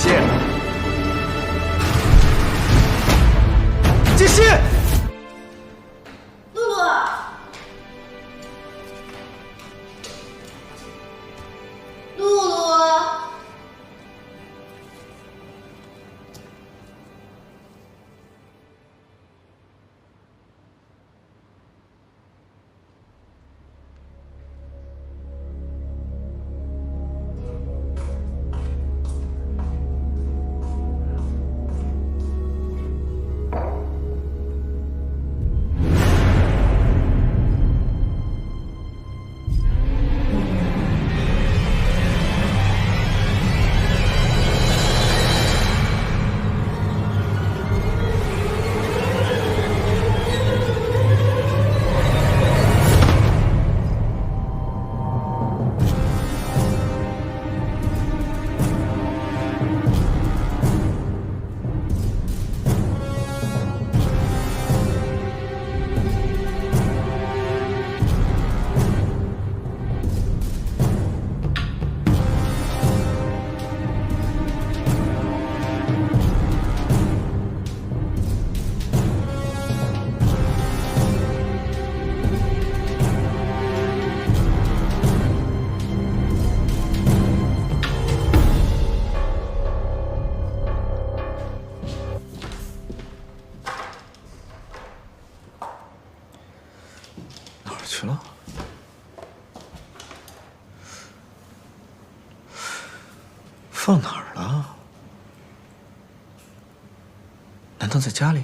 息，静息。露露，露露。 去了？放哪儿了？难道在家里？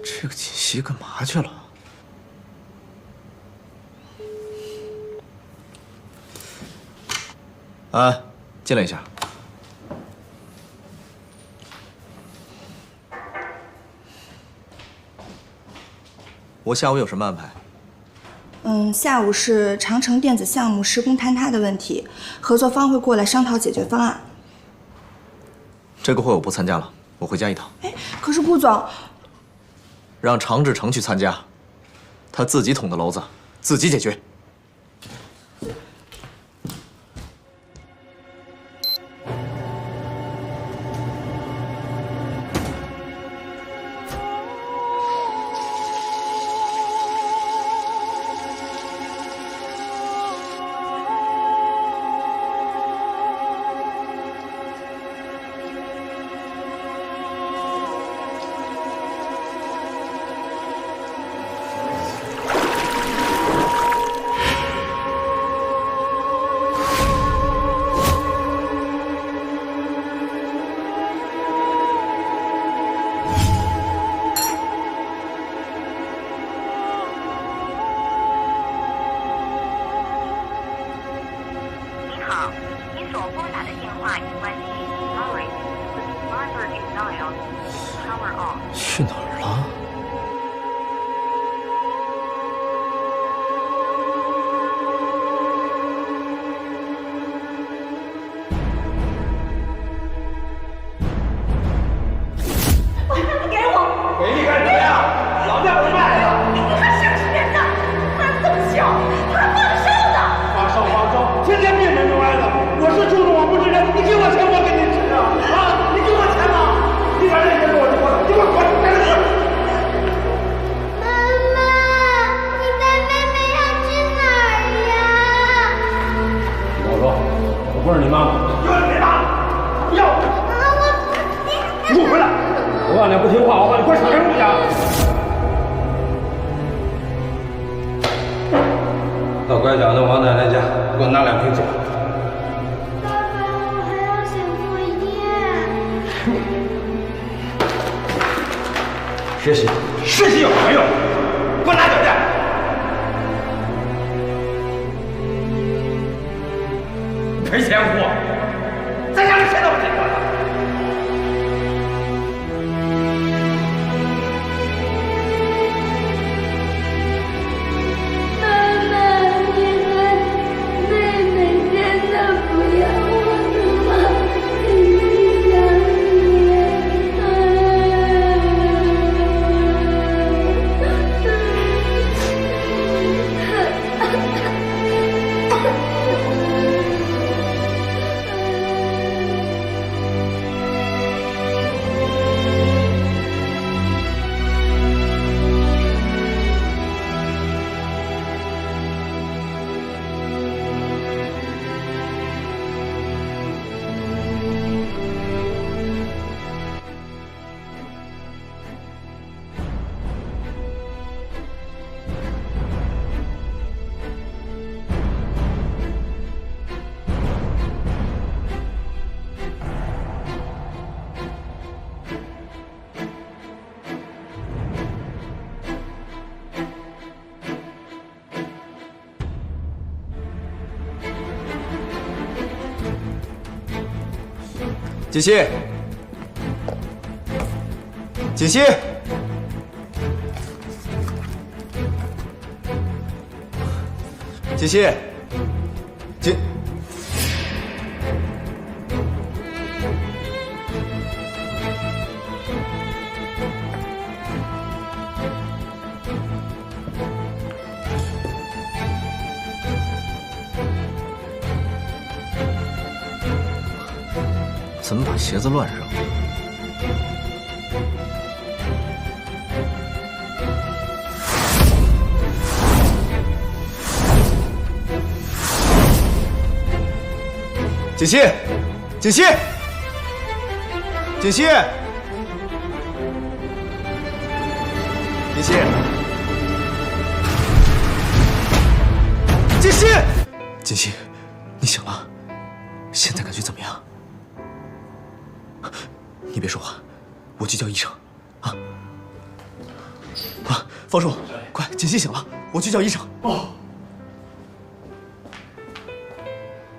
这个锦溪干嘛去了？安，进来一下。 我下午有什么安排？下午是长城电子项目施工坍塌的问题，合作方会过来商讨解决方案。这个会我不参加了，我回家一趟。哎，可是顾总，让常志成去参加，他自己捅的娄子，自己解决。 去哪儿了？把单子给我！给你干什么呀？老娘不卖了！你还想吃人呢？他这么小，他还发烧呢！发烧，天天病门中挨的。我是猪肉，我不是人。你给我钱，我给你吃啊！啊，你给我钱吗？你把这钱给我给我，给我滚！赶紧滚！ 妈妈，你带妹妹要去哪儿呀？跟我说，我不是你妈妈，就是你妈！不要！你给我回来！我告诉你不听话，我把你关小黑屋去啊！到拐角的王奶奶家，给我拿2瓶酒。爸爸，我还要写作业。学习有什么用？给我拿酒去！赔钱货，在家里谁都不听话的。妈妈，你看，妹妹真的不要我了吗？弟弟想你。锦溪，锦溪，锦溪，锦。 怎么把鞋子乱扔？锦溪，锦溪，锦溪，锦溪，锦溪，锦溪，你醒了？现在感觉怎么样？ 你别说话，我去叫医生。啊！方叔，快，锦溪醒了，我去叫医生。哦。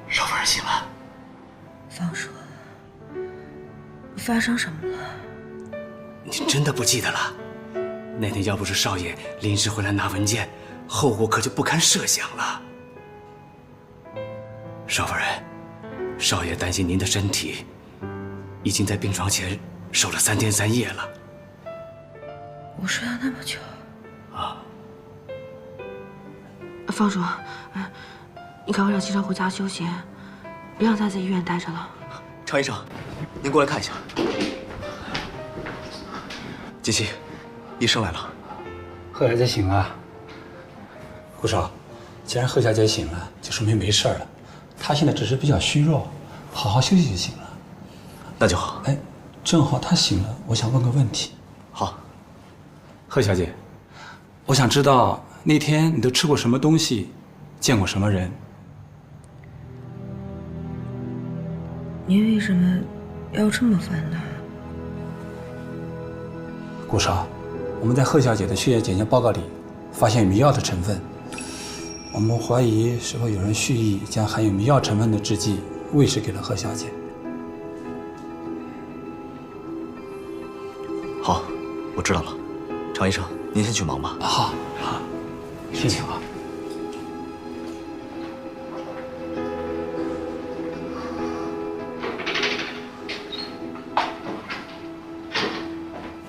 少夫人醒了。方叔，发生什么了？你真的不记得了？那天要不是少爷临时回来拿文件，后果可就不堪设想了。少夫人，少爷担心您的身体。 已经在病床前守了3天3夜了。我睡了那么久啊！方叔，你赶快让金生回家休息，别让他在医院待着了。常医生，您过来看一下。锦溪，医生来了。贺小姐醒了。顾少，既然贺小姐醒了，就说明没事了。她现在只是比较虚弱，好好休息就行了。 那就好。哎，正好他醒了，我想问个问题。好，贺小姐，我想知道那天你都吃过什么东西，见过什么人？您为什么要这么问呢？顾少，我们在贺小姐的血液检验报告里发现迷药的成分，我们怀疑是否有人蓄意将含有迷药成分的制剂喂食给了贺小姐。 好，我知道了。常医生，您先去忙吧。好，好，谢谢啊。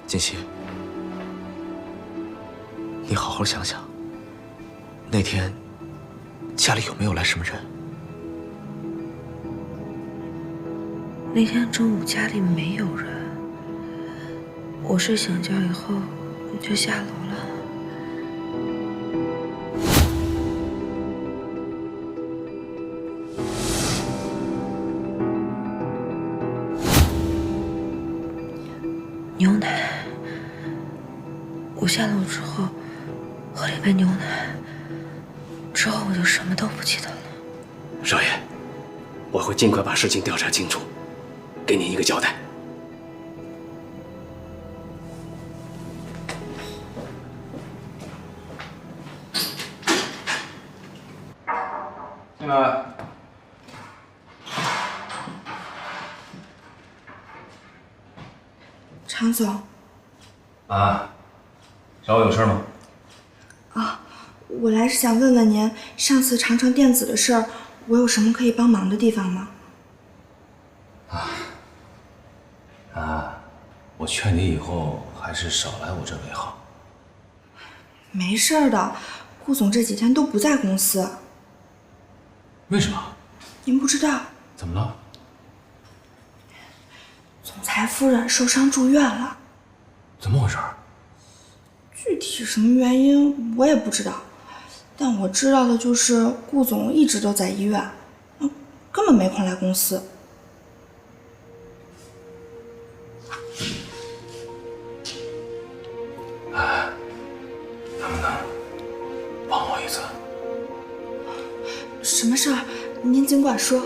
锦溪，你好好想想，那天家里有没有来什么人？那天中午家里没有人。 我睡醒觉以后就下楼了。牛奶，我下楼之后喝了一杯牛奶，之后我就什么都不记得了。少爷，我会尽快把事情调查清楚，给您一个交代。 进来。常总。啊，找我有事吗？啊，我来是想问问您，上次长城电子的事儿，我有什么可以帮忙的地方吗？我劝你以后还是少来我这为好。没事儿的，顾总这几天都不在公司。为什么？您不知道？怎么了？总裁夫人受伤住院了。怎么回事？具体什么原因我也不知道，但我知道的就是顾总一直都在医院，根本没空来公司。能不能帮我一次？什么事儿？您尽管说。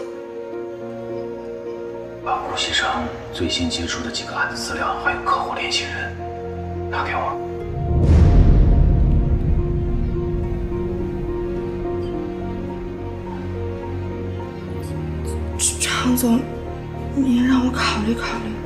把顾先生最新接触的几个案子资料还有客户联系人拿给我。常总，你也让我考虑考虑。